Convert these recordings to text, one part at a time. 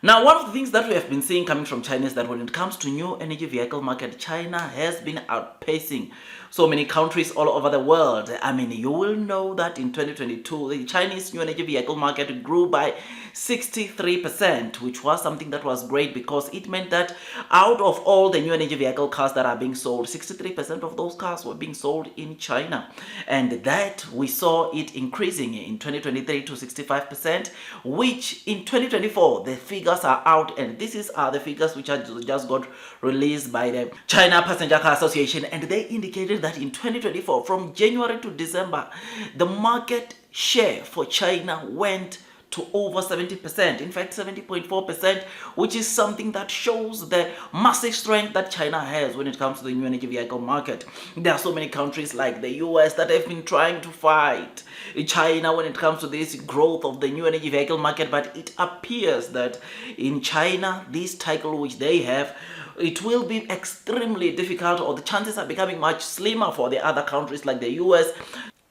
Now, one of the things that we have been seeing coming from China is that when it comes to new energy vehicle market, China has been outpacing so many countries all over the world. I mean, you will know that in 2022, the Chinese new energy vehicle market grew by 63%, which was something that was great because it meant that out of all the new energy vehicle cars that are being sold, 63% of those cars were being sold in China. And that we saw it increasing in 2023 to 65%, which in 2024, the figures are out, and these are the figures which are just got released by the China Passenger Car Association, and they indicated that in 2024, from January to December, the market share for China went to over 70%, in fact 70.4%, which is something that shows the massive strength that China has when it comes to the new energy vehicle market. There are so many countries like the US that have been trying to fight China when it comes to this growth of the new energy vehicle market, but it appears that in China, this title which they have, it will be extremely difficult, or the chances are becoming much slimmer for the other countries like the US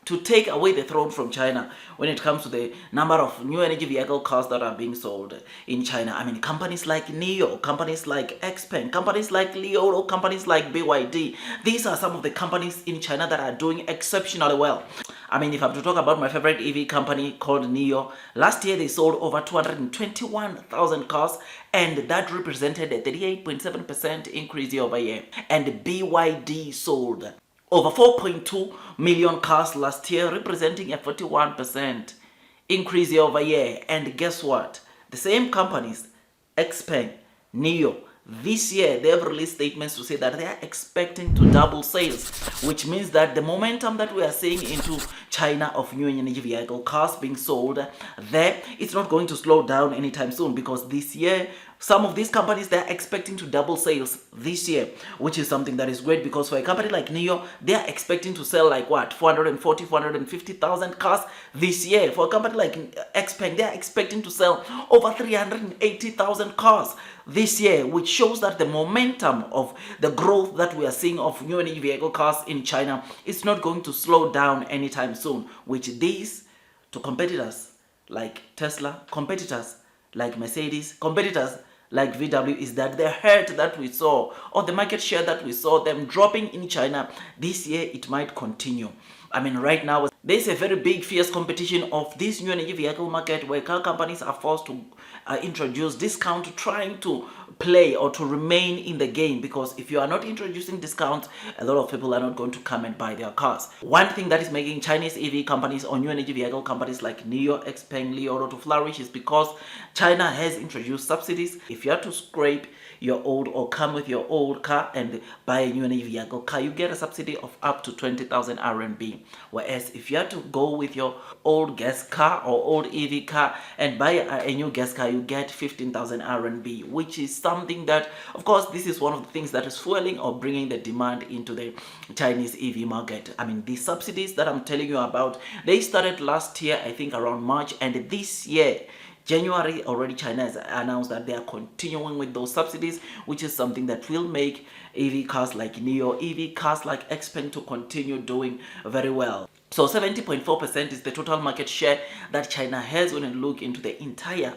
to take away the throne from China when it comes to the number of new energy vehicle cars that are being sold in China. I mean, companies like NIO, companies like XPeng, companies like Li Auto, companies like BYD, these are some of the companies in China that are doing exceptionally well. I mean, if I'm to talk about my favorite EV company called NIO, last year they sold over 221,000 cars, and that represented a 38.7% increase year over year. And BYD sold over 4.2 million cars last year, representing a 41% increase year over year. And guess what? The same companies, XPeng, NIO, this year they have released statements to say that they are expecting to double sales, which means that the momentum that we are seeing into China of new energy vehicle cars being sold there, it's not going to slow down anytime soon, because this year some of these companies, they're expecting to double sales this year, which is something that is great, because for a company like NIO, they're expecting to sell like what, 440, 450,000 cars this year. For a company like XPeng, they're expecting to sell over 380,000 cars this year, which shows that the momentum of the growth that we are seeing of new energy vehicle cars in China is not going to slow down anytime soon, which these to competitors like Tesla, competitors like Mercedes, competitors like VW, is that the hurt that we saw, or the market share that we saw them dropping in China this year, it might continue. I mean, right now there's a very big fierce competition of this new energy vehicle market, where car companies are forced to introduce discount, trying to play or to remain in the game, because if you are not introducing discounts, a lot of people are not going to come and buy their cars. One thing that is making Chinese EV companies or new energy vehicle companies like NIO, XPeng, Li Auto to flourish is because China has introduced subsidies. If you have to scrape your old or come with your old car and buy a new energy vehicle car, you get a subsidy of up to 20,000 RMB. Whereas if you have to go with your old gas car or old EV car and buy a new gas car, you get 15,000 RMB, which is something that, of course, this is one of the things that is fueling or bringing the demand into the Chinese EV market. I mean, the subsidies that I'm telling you about, they started last year, I think around March, and this year, January, already China has announced that they are continuing with those subsidies, which is something that will make EV cars like NIO, EV cars like XPeng to continue doing very well. So 70.4% is the total market share that China has when you look into the entire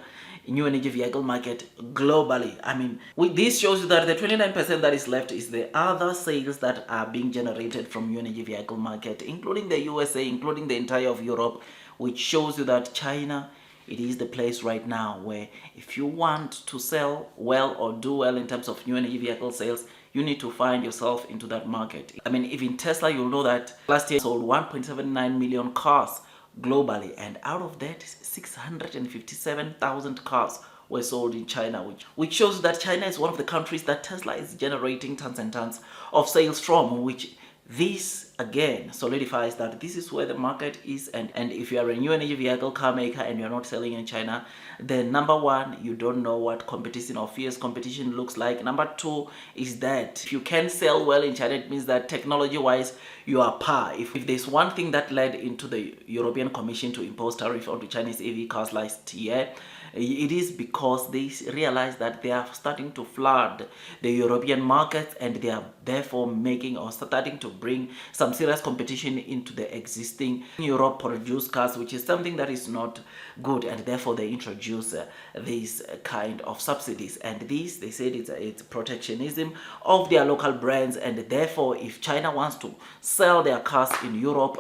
new energy vehicle market globally. I mean, this shows you that the 29% that is left is the other sales that are being generated from new energy vehicle market, including the USA, including the entire of Europe, which shows you that China, it is the place right now where if you want to sell well or do well in terms of new energy vehicle sales, you need to find yourself into that market. I mean, even Tesla, you'll know that last year sold 1.79 million cars globally, and out of that 657,000 cars were sold in China, which shows that China is one of the countries that Tesla is generating tons and tons of sales from, which this again solidifies that this is where the market is. And if you are a new energy vehicle car maker and you're not selling in China, then number one, you don't know what competition or fierce competition looks like. Number two is that if you can sell well in China, it means that technology wise you are par. If there's one thing that led into the European Commission to impose tariff onto Chinese EV cars last year, It is because they realize that they are starting to flood the European markets, and they are therefore making or starting to bring some serious competition into the existing Europe produced cars, which is something that is not good, and therefore they introduce these kind of subsidies. And this, they said, it's protectionism of their local brands, and therefore if China wants to sell their cars in Europe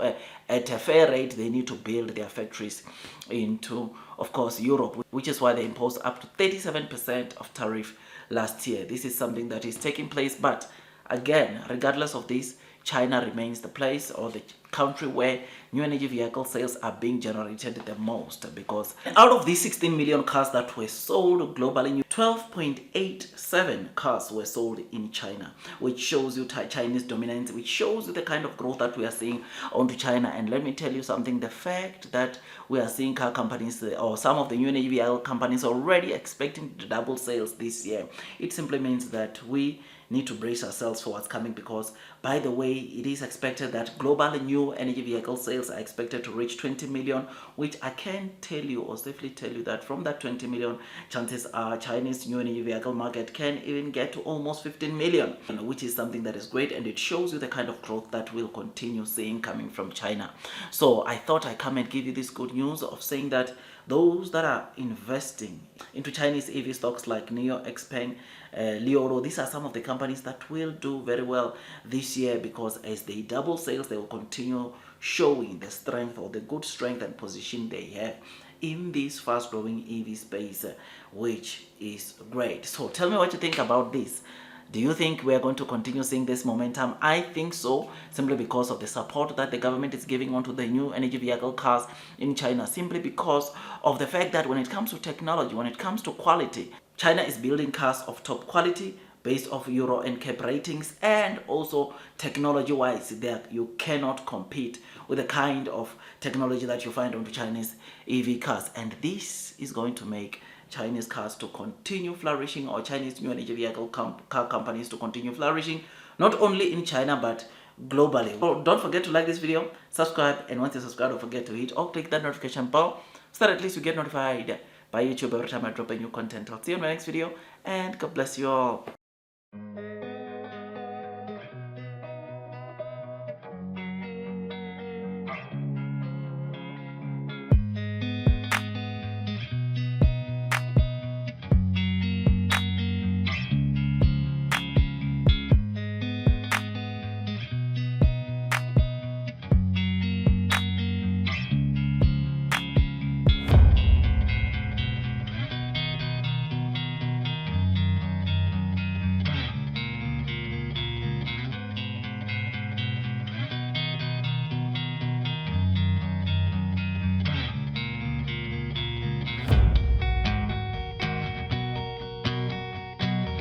at a fair rate, they need to build their factories into, of course, Europe, which is why they imposed up to 37% of tariff last year. This is something that is taking place, but again, regardless of this, China remains the place or the country where new energy vehicle sales are being generated the most, because out of these 16 million cars that were sold globally, 12.87 cars were sold in China, which shows you Chinese dominance, which shows you the kind of growth that we are seeing onto China. And let me tell you something, the fact that we are seeing car companies or some of the new energy vehicle companies already expecting to double sales this year, it simply means that we need to brace ourselves for what's coming, because by the way, it is expected that global new energy vehicle sales are expected to reach 20 million, which I can tell you or safely tell you that from that 20 million, chances are Chinese new energy vehicle market can even get to almost 15 million, which is something that is great, and it shows you the kind of growth that we'll continue seeing coming from China. So I thought I'd come and give you this good news of saying that those that are investing into Chinese EV stocks like NIO, Xpeng, Lioro, these are some of the companies that will do very well this year, because as they double sales, they will continue showing the strength or the good strength and position they have in this fast growing EV space, which is great. So tell me what you think about this. Do you think we are going to continue seeing this momentum? I think so, simply because of the support that the government is giving onto the new energy vehicle cars in China, simply because of the fact that when it comes to technology, when it comes to quality, China is building cars of top quality based off Euro NCAP ratings, and also technology-wise, that you cannot compete with the kind of technology that you find onto Chinese EV cars. And this is going to make Chinese cars to continue flourishing, or Chinese new energy vehicle car companies to continue flourishing, not only in China but globally. So don't forget to like this video, subscribe, and once you subscribe, don't forget to hit or click that notification bell so that at least you get notified by YouTube every time I drop a new content. I'll see you in my next video, and God bless you all.